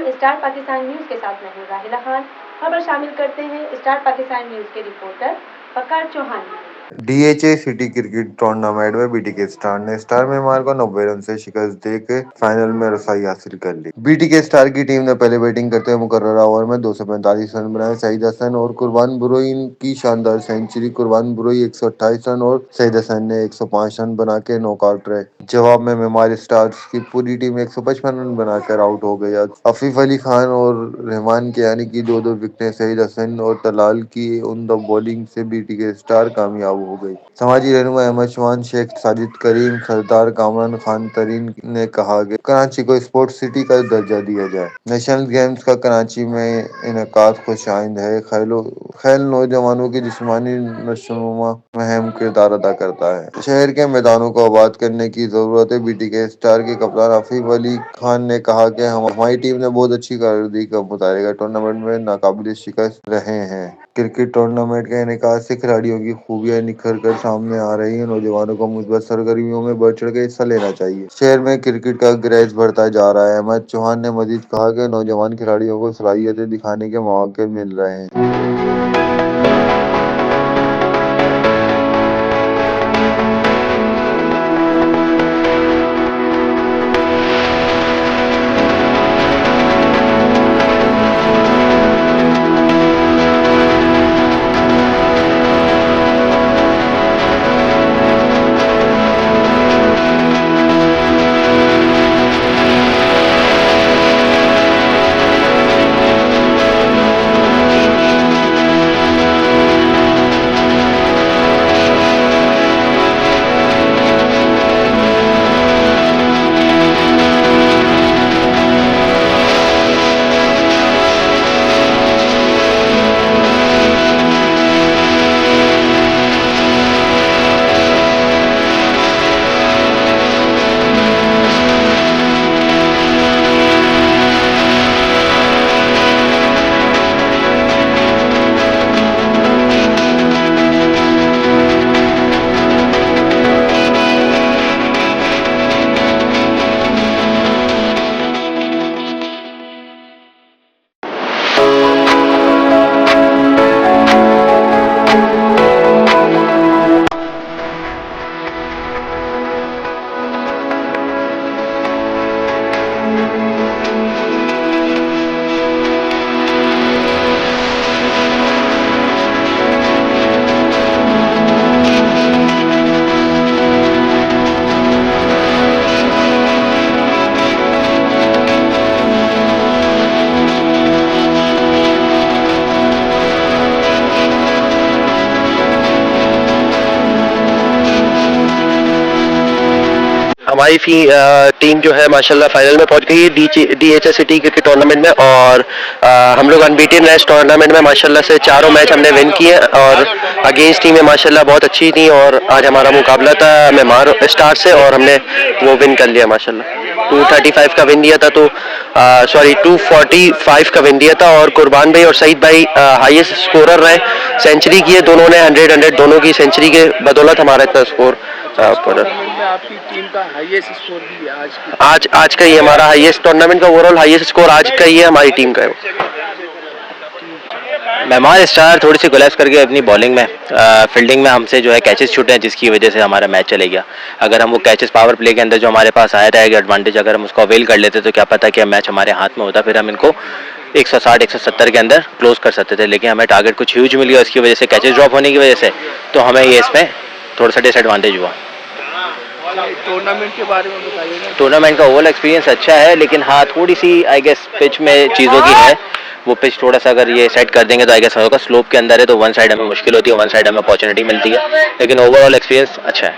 Star Pakistan news के साथ मैं हूँ राहिला खान। खबर शामिल करते हैं स्टार पाकिस्तान न्यूज़ के reporter Waqar Chauhan. DHA city cricket tournament में बीटीके स्टार ने स्टार मेहमान को 90 रन से शिकस्त देकर फाइनल में रसाई हासिल कर ली। बीटीके स्टार की टीम ने पहले बैटिंग करते हुए मुकर्ररा ओवर में 245 रन बनाए। सईद हसन और कुर्बान बुरोई की शानदार सेंचुरी। कुर्बान बुरोई 128 रन और सईद हसन ने 105 रन बना के नॉकआउट रहे। जवाब में मेहमान स्टार्स की पूरी टीम 155 रन बनाकर आउट हो गई। आफिफ अली खान और रहमान के यानी कि दो विकेटें सईद हसन और तलाल की उन द बॉलिंग से बीटीके स्टार कामयाब हो गई। समाजी रहनुमा अहमद चौहान, शेख साजिद करीम, सरदार कामरान खान तरीन ने कहा कि कराची को स्पोर्ट्स सिटी का दर्जा दिया जाए। नेशनल गेम्स का कराची में इनेकाद खुशाइंद है। खेल नौजवानों की जिस्मानी नशोनुमा में अहम किरदार अदा करता है। शहर के मैदानों को आबाद करने की जरूरत है। बीटीके स्टार के कप्तान आफिफ अली खान ने कहा कि हमारी टीम ने बहुत अच्छी कारकर्दगी का मुजाहरा टूर्नामेंट में नाकाबिल शिकस्त रहे हैं। क्रिकेट टूर्नामेंट के इनेकाद से खिलाड़ियों की खूबियां निखर कर सामने आ रही है। नौजवानों को मुस्बत सरगर्मियों में बढ़ चढ़ के हिस्सा लेना चाहिए। शहर में क्रिकेट का क्रेज बढ़ता जा रहा है। अहमद चौहान ने मजीद कहा कि नौजवान खिलाड़ियों को सलाहियतें दिखाने के मौके मिल रहे हैं। हमारी टीम जो है माशाल्लाह फाइनल में पहुंच गई है डीएचए सिटी क्रिकेट टूर्नामेंट में और हम लोग अनबीटन रहे इस टूर्नामेंट में माशाल्लाह से चारों मैच हमने विन किए और अगेंस्ट टीमें माशाल्लाह बहुत अच्छी थी और आज हमारा मुकाबला था मेहमान स्टार से और हमने वो विन कर लिया माशाल्लाह। 235 का विन दिया था तो 245 का विन दिया था और कुर्बान भाई और सईद भाई हाईएस्ट स्कोरर रहे। सेंचुरी की है दोनों ने 100 दोनों की सेंचुरी के बदौलत हमारा इतना स्कोर आपकी टीम का हाईएस्ट स्कोर भी है आज का ही हमारा हाईएस्ट टूर्नामेंट का ओवरऑल हाईएस्ट स्कोर आज का ही है हमारी टीम का। मेहमान स्टार थोड़ी सी कोलैप्स कर गए अपनी बॉलिंग में, फील्डिंग में हमसे जो है कैचेस छूटे हैं जिसकी वजह से हमारा मैच चले गया। अगर हम वो कैचेस पावर प्ले के अंदर जो हमारे पास आया था एडवांटेज अगर हम उसको अवेल कर लेते तो क्या पता कि मैच हमारे हाथ में होता, फिर हम इनको 160-170 के अंदर क्लोज कर सकते थे। लेकिन हमें टारगेट कुछ ह्यूज मिल गया, उसकी वजह से कैचेस ड्रॉप होने की वजह से तो हमें ये इसमें थोड़ा सा डिसएडवांटेज हुआ। टूर्नामेंट के बारे में बताइए। टूर्नामेंट का ओवरऑल एक्सपीरियंस अच्छा है लेकिन हाँ थोड़ी सी आई गेस पिच में चीज़ों की है, वो पिच थोड़ा सा अगर ये सेट कर देंगे तो आई गेस होगा। स्लोप के अंदर है तो वन साइड हमें मुश्किल होती है, वन साइड हमें अपॉर्चुनिटी मिलती है, लेकिन ओवरऑल एक्सपीरियंस अच्छा है।